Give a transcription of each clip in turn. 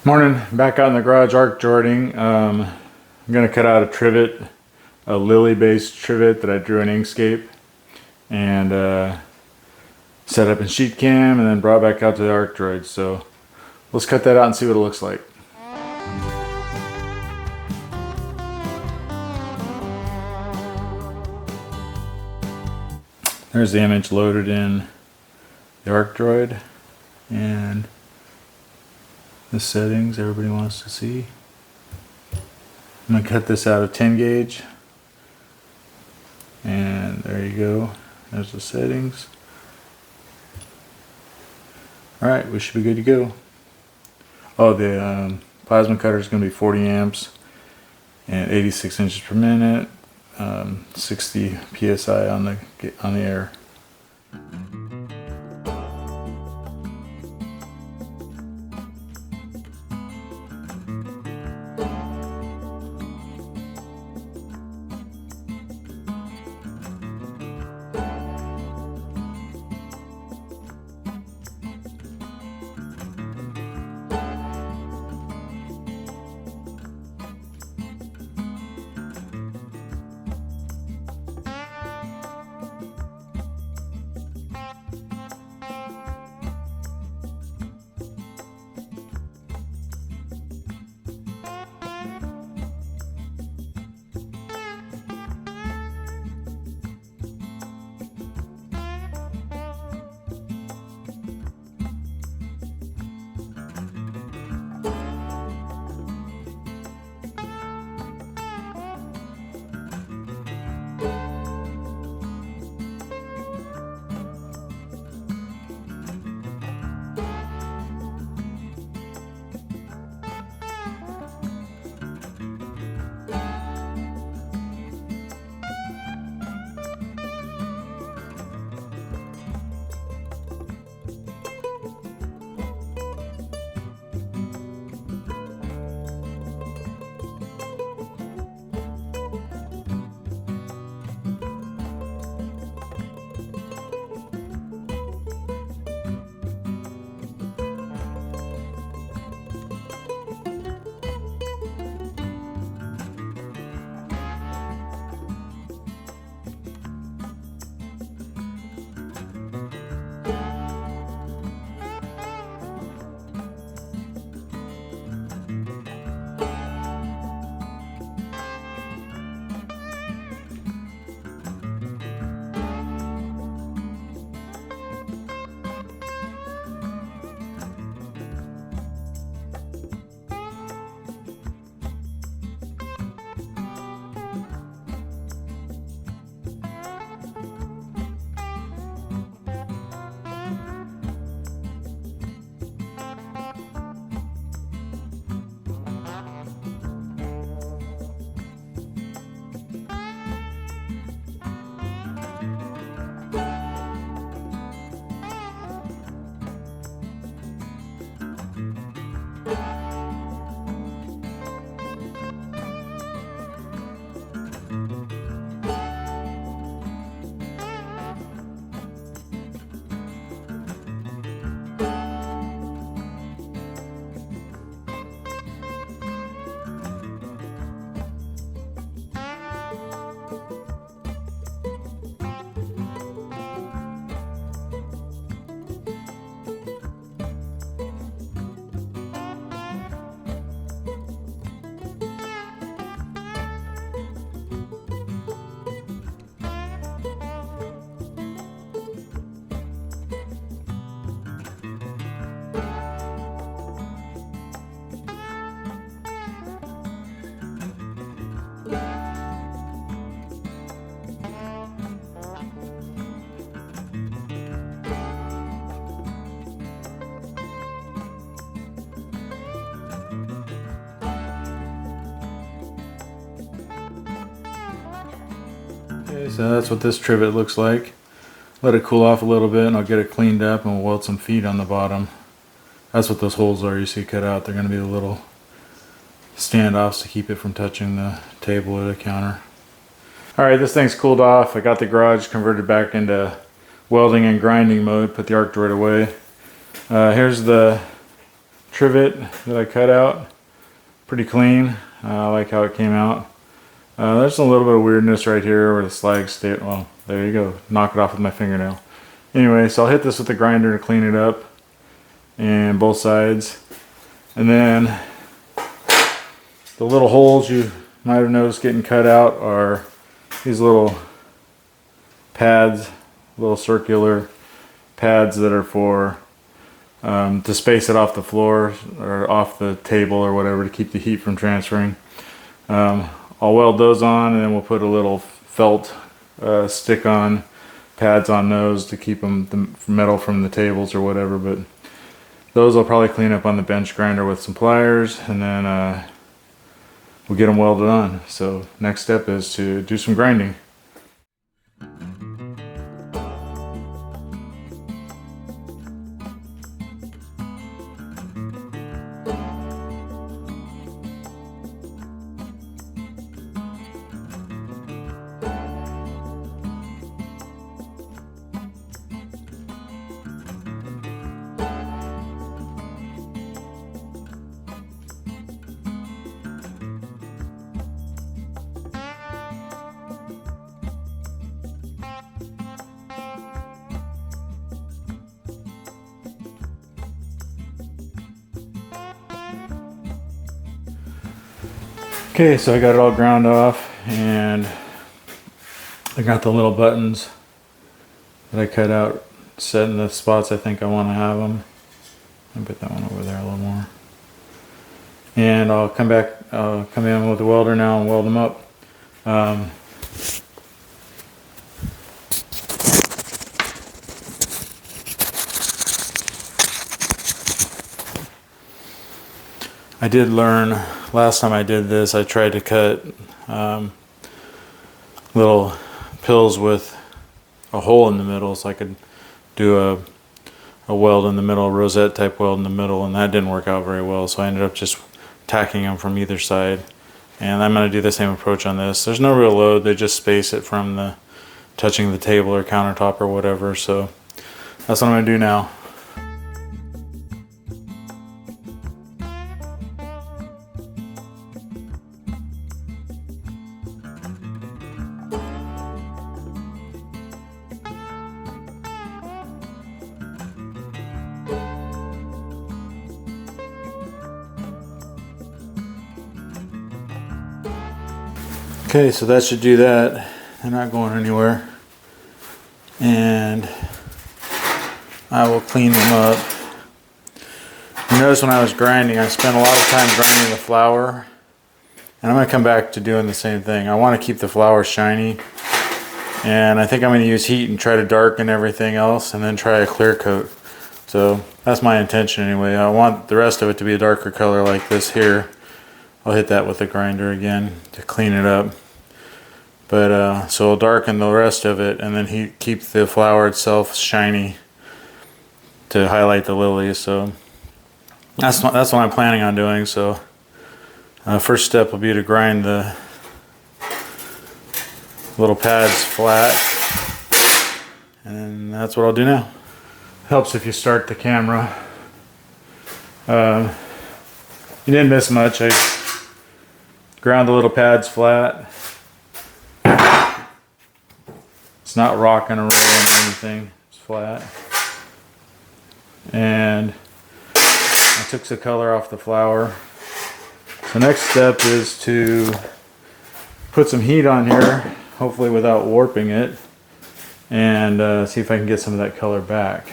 Morning, back out in the garage Arcdroiding. I'm going to cut out a trivet, a Lilly based trivet that I drew in Inkscape and set up in sheet cam and then brought back out to the Arcdroid. So let's cut that out and see what it looks like. There's the image loaded in the Arcdroid and the settings everybody wants to see. I'm going to cut this out of 10 gauge and there you go, there's the settings. Alright, we should be good to go. Oh, the plasma cutter is going to be 40 amps and 86 inches per minute, 60 psi on the air. Okay, so that's what this trivet looks like. Let it cool off a little bit and I'll get it cleaned up and we'll weld some feet on the bottom. That's what those holes are you see cut out. They're going to be the little standoffs to keep it from touching the table or the counter. Alright, this thing's cooled off. I got the garage converted back into welding and grinding mode. Put the Arcdroid away. Here's the trivet that I cut out. Pretty clean. I like how it came out. There's a little bit of weirdness right here where the slag stayed. Well, there you go. Knock it off with my fingernail. Anyway, so I'll hit this with the grinder to clean it up, and both sides. And then the little holes you might have noticed getting cut out are these little pads, little circular pads that are for to space it off the floor or off the table or whatever to keep the heat from transferring. I'll weld those on, and then we'll put a little felt stick-on pads on those to keep the metal from the tables or whatever. But those I'll probably clean up on the bench grinder with some pliers, and then we'll get them welded on. So next step is to do some grinding. Okay, so I got it all ground off, and I got the little buttons that I cut out set in the spots I think I want to have them. I'll put that one over there a little more. And I'll come in with the welder now and weld them up. I did learn, last time I did this, I tried to cut little pills with a hole in the middle so I could do a weld in the middle, a rosette type weld in the middle, and that didn't work out very well, so I ended up just tacking them from either side. And I'm going to do the same approach on this. There's no real load, they just space it from the touching the table or countertop or whatever, so that's what I'm going to do now. Okay, so that should do that. They're not going anywhere. And I will clean them up. You notice when I was grinding, I spent a lot of time grinding the flour. And I'm going to come back to doing the same thing. I want to keep the flour shiny. And I think I'm going to use heat and try to darken everything else and then try a clear coat. So that's my intention anyway. I want the rest of it to be a darker color like this here. I'll hit that with the grinder again to clean it up. But so I'll darken the rest of it and then keep the flour itself shiny to highlight the lilies. So that's what I'm planning on doing. So first step will be to grind the little pads flat, and that's what I'll do now. Helps if you start the camera. You didn't miss much. I ground the little pads flat. It's not rocking or rolling or anything. It's flat. And I took the color off the flour. So next step is to put some heat on here, hopefully without warping it, and see if I can get some of that color back.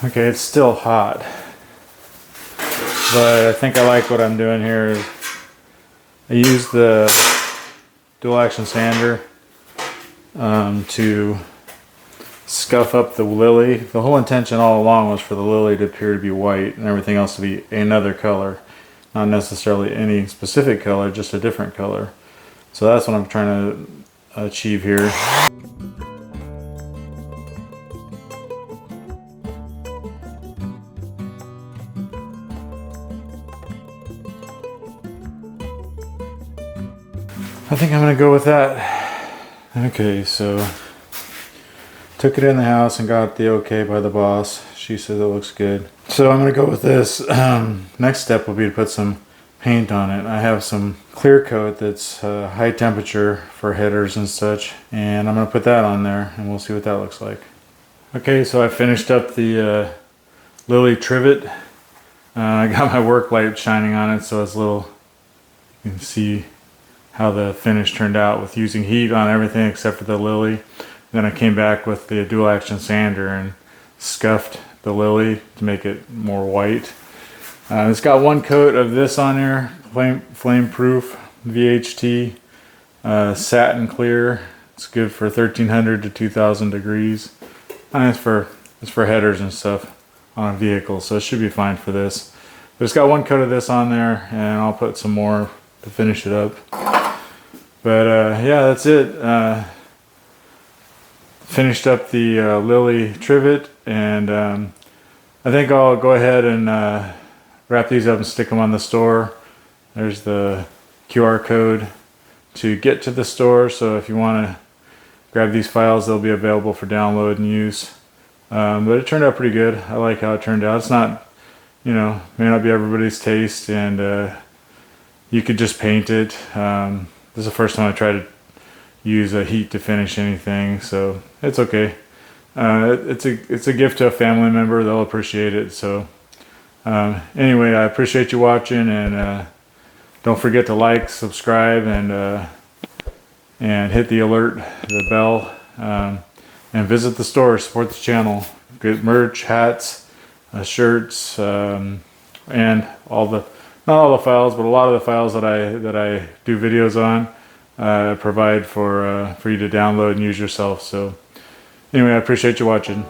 Okay, it's still hot, but I think I like what I'm doing here. I use the dual action sander to scuff up the lily. The whole intention all along was for the lily to appear to be white and everything else to be another color. not necessarily any specific color, just a different color. So that's what I'm trying to achieve here. I think I'm gonna go with that. Okay, so took it in the house and got the okay by the boss. She said it looks good. So I'm gonna go with this. Next step will be to put some paint on it. I have some clear coat that's high temperature for headers and such, and I'm gonna put that on there and we'll see what that looks like. Okay, so I finished up the Lilly trivet. I got my work light shining on it, so it's a little, you can see how the finish turned out with using heat on everything except for the Lilly. Then I came back with the dual action sander and scuffed the Lilly to make it more white. It's got one coat of this on there, flame proof VHT, satin clear. It's good for 1300 to 2000 degrees. And it's for headers and stuff on a vehicle, so it should be fine for this. But it's got one coat of this on there, and I'll put some more to finish it up. But yeah, that's it. Finished up the Lilly trivet, and I think I'll go ahead and wrap these up and stick them on the store. There's the QR code to get to the store, so if you want to grab these files, they'll be available for download and use. But it turned out pretty good. I like how it turned out. It's not, you know, may not be everybody's taste, and you could just paint it. This is the first time I tried to use a heat to finish anything, so it's okay. It's a gift to a family member. They'll appreciate it. So anyway, I appreciate you watching, and don't forget to like, subscribe, and hit the alert, the bell, and visit the store, support the channel. Get merch, hats, shirts, and all the, not all the files, but a lot of the files that I do videos on, provide for you to download and use yourself. So anyway, I appreciate you watching.